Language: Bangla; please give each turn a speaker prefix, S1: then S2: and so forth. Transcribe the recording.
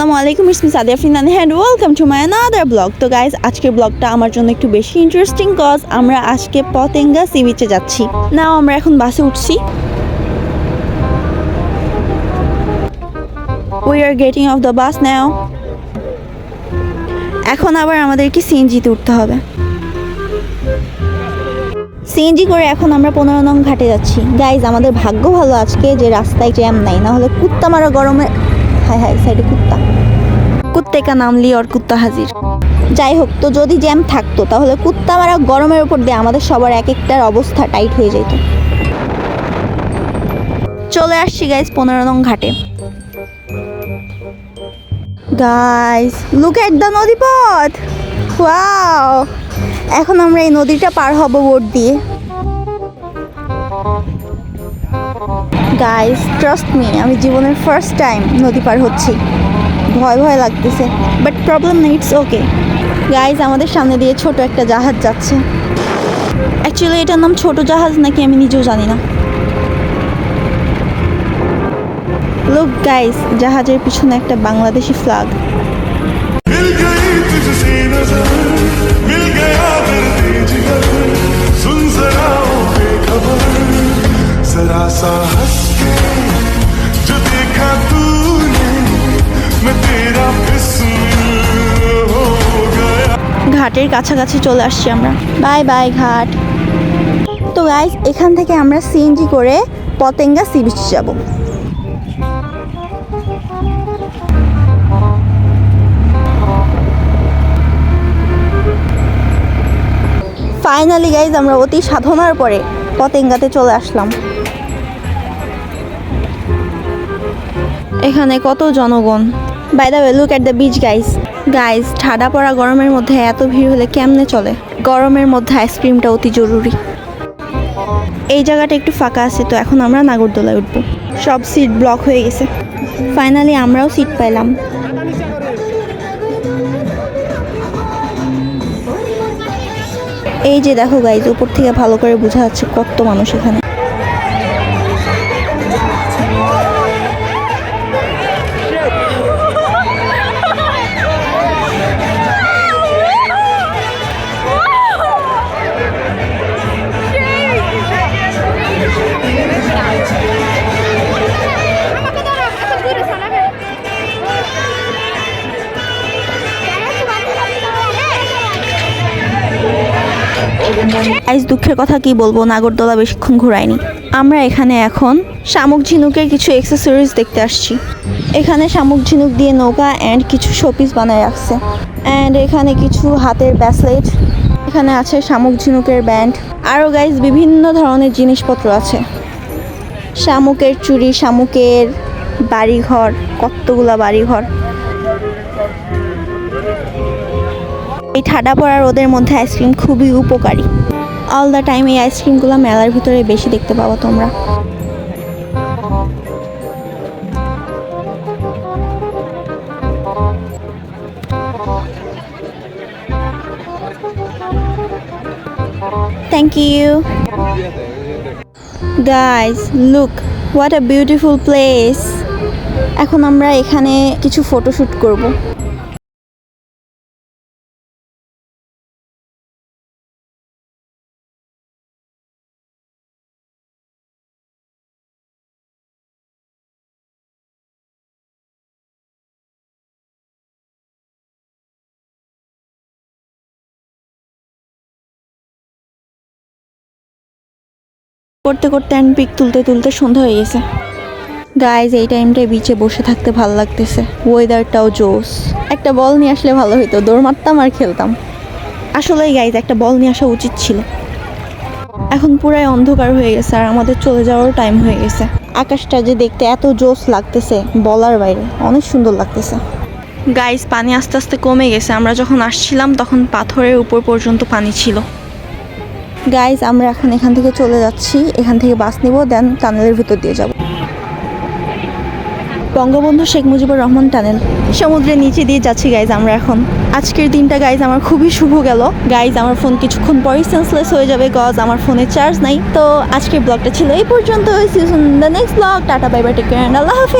S1: আসসালামু আলাইকুম, it's me Sadia Finan and welcome to my another vlog. তো গাইজ, আজকের ব্লগটা আমার জন্য একটু বেশি ইন্টারেস্টিং কজ আমরা আজকে পতেঙ্গা সি বিচে যাচ্ছি। নাও আমরা এখন বাসে উঠছি। We are getting off the bus now. এখন আবার আমাদেরকে সিএনজিতে উঠতে হবে। সিএনজি করে এখন আমরা 15 নং ঘাটে যাচ্ছি। গাইজ, আমাদের ভাগ্য ভালো আজকে যে রাস্তায় জ্যাম নাই, না হলে কুত্তা মারা গরমে হাই হাই সাইডে কুত্তে কা নাম লি আর কুত্তা হাজির। যাই হোক, তো যদি জ্যাম থাকতো তাহলে কুত্তা মারা গরমের উপর দিয়ে আমাদের সবার এক একটার অবস্থা টাইট হয়ে যেত। চলে আসছি গাইজ 15 নং ঘাটে। গাইজ, লুক এট দ্য নদীপথ। ওয়াও, এখন আমরা এই নদীটা পার হব বোট দিয়ে। গাইজ, ট্রাস্ট মি, আমি জীবনের ফার্স্ট টাইম নদী পার হচ্ছি। ভয় ভয় লাগতেছে, বাট প্রবলেম নেই, ইটস ওকে। গাইজ, আমাদের সামনে দিয়ে ছোট একটা জাহাজ যাচ্ছে। অ্যাকচুয়ালি এটার নাম ছোট জাহাজ নাকি আমি নিজেও জানি না। লুক গাইজ, জাহাজের পিছনে একটা বাংলাদেশি ফ্ল্যাগ। ঘাটের কাছাকাছি চলে আসছি আমরা। বাই বাই ঘাট। তো গাইজ, এখান থেকে আমরা সিএনজি করে পতেঙ্গা সি বিচ যাব। ফাইনালি গাইজ, আমরা অতি সাধনার পরে পতেঙ্গাতে চলে আসলাম। এখানে কত জনগণ। By the way, look at the beach guys. Guys, ঠাডা পড়া গরমের মধ্যে এত ভিড় হলে কেমনে চলে? গরমের মধ্যে আইসক্রিমটা অতি জরুরি। এই জায়গাটা একটু ফাঁকা আছে, তো এখন আমরা নাগরদোলায় উঠবো। সব সিট ব্লক হয়ে গেছে। ফাইনালি আমরাও সিট পাইলাম। এই যে দেখো গাইজ, উপর থেকে ভালো করে বোঝা যাচ্ছে কত মানুষ এখানে। গাইজ, দুঃখের কথা কি বলবো, নাগরদোলা বেশিক্ষণ ঘোরায়নি। আমরা এখানে এখন শামুক ঝিনুকের কিছু অ্যাক্সেসরিজ দেখতে আসছি। এখানে শামুক ঝিনুক দিয়ে নৌকা অ্যান্ড কিছু শোপিস বানায় রাখছে। অ্যান্ড এখানে কিছু হাতের ব্রেসলেট, এখানে আছে শামুক ঝিনুকের ব্যান্ড, আরও গাইজ বিভিন্ন ধরনের জিনিসপত্র আছে। শামুকের চুড়ি, শামুকের বাড়িঘর, কতগুলা বাড়িঘর। এই ঠাডা পড়া রোদের মধ্যে আইসক্রিম খুবই উপকারী। অল দ্য টাইম এই আইসক্রিমগুলো মেলার ভিতরে বেশি দেখতে পাবো তোমরা। Thank you guys, look what a beautiful place. এখন আমরা এখানে কিছু ফটোশ্যুট করব। করতে করতে অ্যান্ড পিক তুলতে তুলতে সন্ধ্যা হয়ে গেছে। গাইজ, এই টাইমটায় বিচে বসে থাকতে ভালো লাগতেছে, ওয়েদারটাও জোস। একটা বল নিয়ে আসলে ভালো হতো, দৌড় মারতাম আর খেলতাম। আসলেই গাইজ, একটা বল নিয়ে আসা উচিত ছিল। এখন পুরাই অন্ধকার হয়ে গেছে আর আমাদের চলে যাওয়ার টাইম হয়ে গেছে। আকাশটা যে দেখতে এত জোস লাগতেছে বলার বাইরে, অনেক সুন্দর লাগতেছে। গাইজ, পানি আস্তে আস্তে কমে গেছে। আমরা যখন আসছিলাম তখন পাথরের উপর পর্যন্ত পানি ছিল। গাইজ, আমরা এখন এখান থেকে চলে যাচ্ছি। এখান থেকে বাস নিব, দেন টানেলের ভিতর দিয়ে যাব। বঙ্গবন্ধু শেখ মুজিবুর রহমান টানেল, সমুদ্রের নিচে দিয়ে যাচ্ছি গাইজ আমরা এখন। আজকের দিনটা গাইজ আমার খুবই শুভ গেল। গাইজ, আমার ফোন কিছুক্ষণ পরেই সেন্সলেস হয়ে যাবে কজ আমার ফোনে চার্জ নাই। তো আজকের ব্লগটা ছিল এই পর্যন্ত। See you soon the next vlog. Tata, bye bye, take care, আল্লাহ হাফেজ।